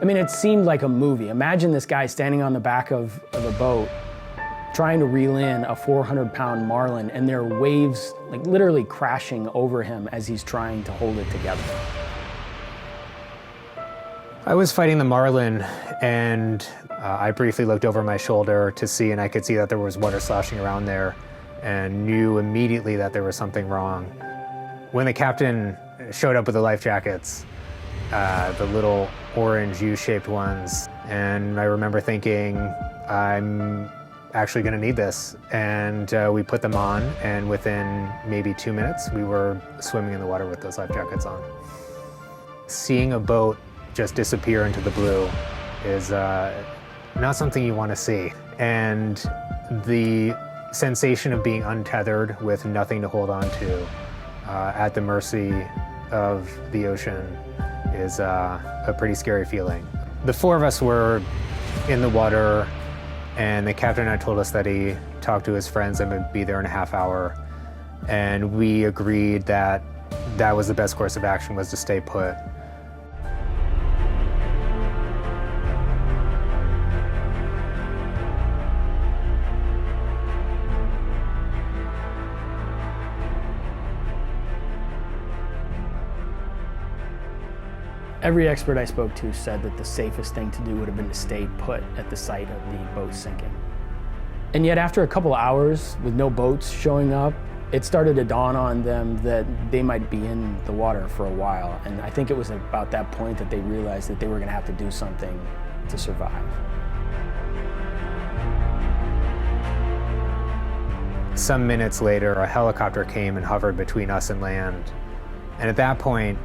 I mean, it seemed like a movie. Imagine this guy standing on the back of a boat trying to reel in a 400-pound marlin, and there are waves like literally crashing over him as he's trying to hold it together. I was fighting the marlin, and I briefly looked over my shoulder to see, and I could see that there was water sloshing around there, and knew immediately that there was something wrong. When the captain showed up with the life jackets, the little orange U-shaped ones, and I remember thinking, I'm actually going to need this. And we put them on, and within maybe 2 minutes, we were swimming in the water with those life jackets on. Seeing a boat just disappear into the blue is not something you want to see. And the sensation of being untethered with nothing to hold on to at the mercy of the ocean is a pretty scary feeling. The four of us were in the water, and the captain had told us that he talked to his friends and would be there in a half hour. And we agreed that that was the best course of action, was to stay put. Every expert I spoke to said that the safest thing to do would have been to stay put at the site of the boat sinking. And yet after a couple of hours with no boats showing up, it started to dawn on them that they might be in the water for a while. And I think it was about that point that they realized that they were going to have to do something to survive. Some minutes later, a helicopter came and hovered between us and land. And at that point,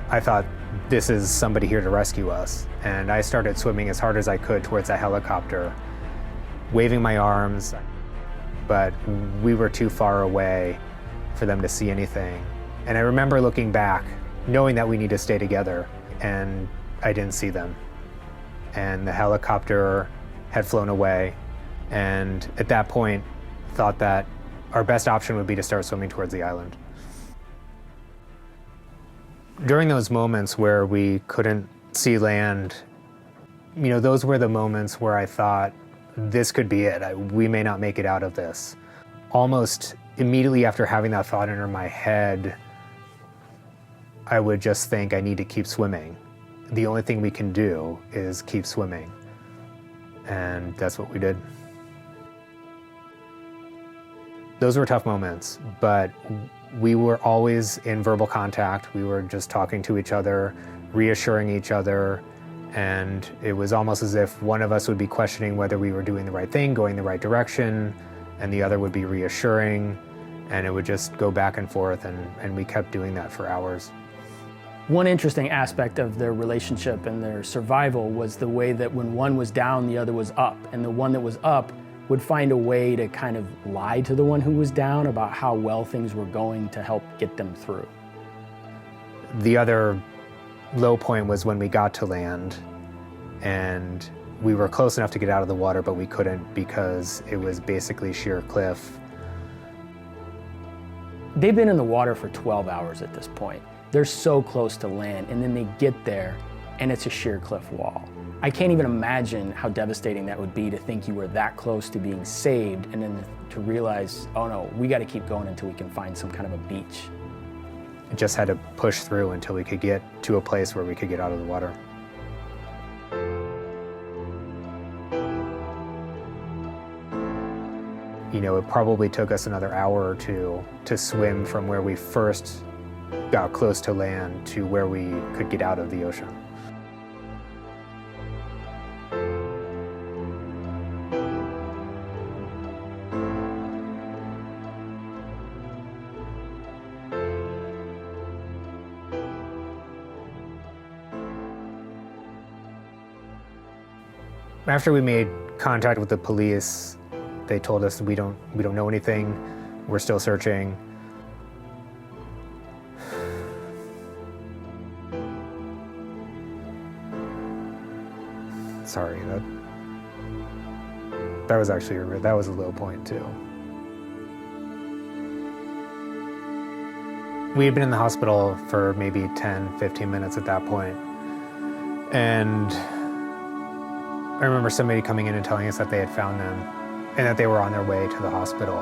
I thought, this is somebody here to rescue us. And I started swimming as hard as I could towards that helicopter, waving my arms, but we were too far away for them to see anything. And I remember looking back, knowing that we need to stay together, and I didn't see them. And the helicopter had flown away, and at that point, thought that our best option would be to start swimming towards the island. During those moments where we couldn't see land, you know, those were the moments where I thought, this could be it. We may not make it out of this. Almost immediately after having that thought enter my head, I would just think, I need to keep swimming. The only thing we can do is keep swimming. And that's what we did. Those were tough moments, but we were always in verbal contact. We were just talking to each other, reassuring each other, and it was almost as if one of us would be questioning whether we were doing the right thing, going the right direction, and the other would be reassuring, and it would just go back and forth, and we kept doing that for hours. One interesting aspect of their relationship and their survival was the way that when one was down, the other was up, and the one that was up would find a way to kind of lie to the one who was down about how well things were going to help get them through. The other low point was when we got to land, and we were close enough to get out of the water, but we couldn't because it was basically sheer cliff. They've been in the water for 12 hours at this point. They're so close to land, and then they get there, and it's a sheer cliff wall. I can't even imagine how devastating that would be to think you were that close to being saved, and then to realize, oh no, we got to keep going until we can find some kind of a beach. It just had to push through until we could get to a place where we could get out of the water. You know, it probably took us another hour or two to swim from where we first got close to land to where we could get out of the ocean. After we made contact with the police, they told us we don't know anything. We're still searching. Sorry, that was actually that was a low point too. We had been in the hospital for maybe 10, 15 minutes at that point. And I remember somebody coming in and telling us that they had found them and that they were on their way to the hospital.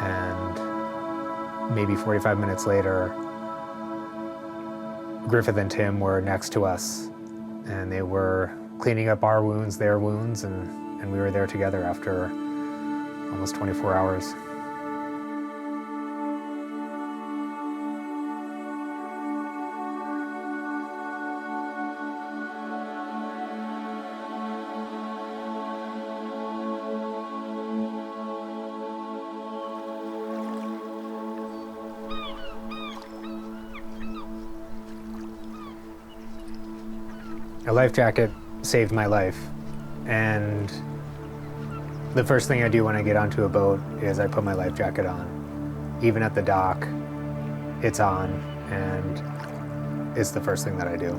And maybe 45 minutes later, Griffith and Tim were next to us, and they were cleaning up our wounds, their wounds, and we were there together after almost 24 hours. A life jacket saved my life, and the first thing I do when I get onto a boat is I put my life jacket on. Even at the dock, it's on, and it's the first thing that I do.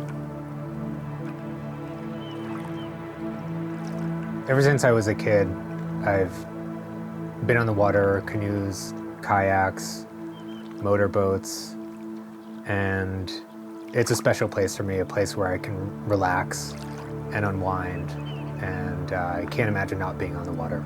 Ever since I was a kid, I've been on the water, canoes, kayaks, motorboats, and it's a special place for me, a place where I can relax and unwind, and I can't imagine not being on the water.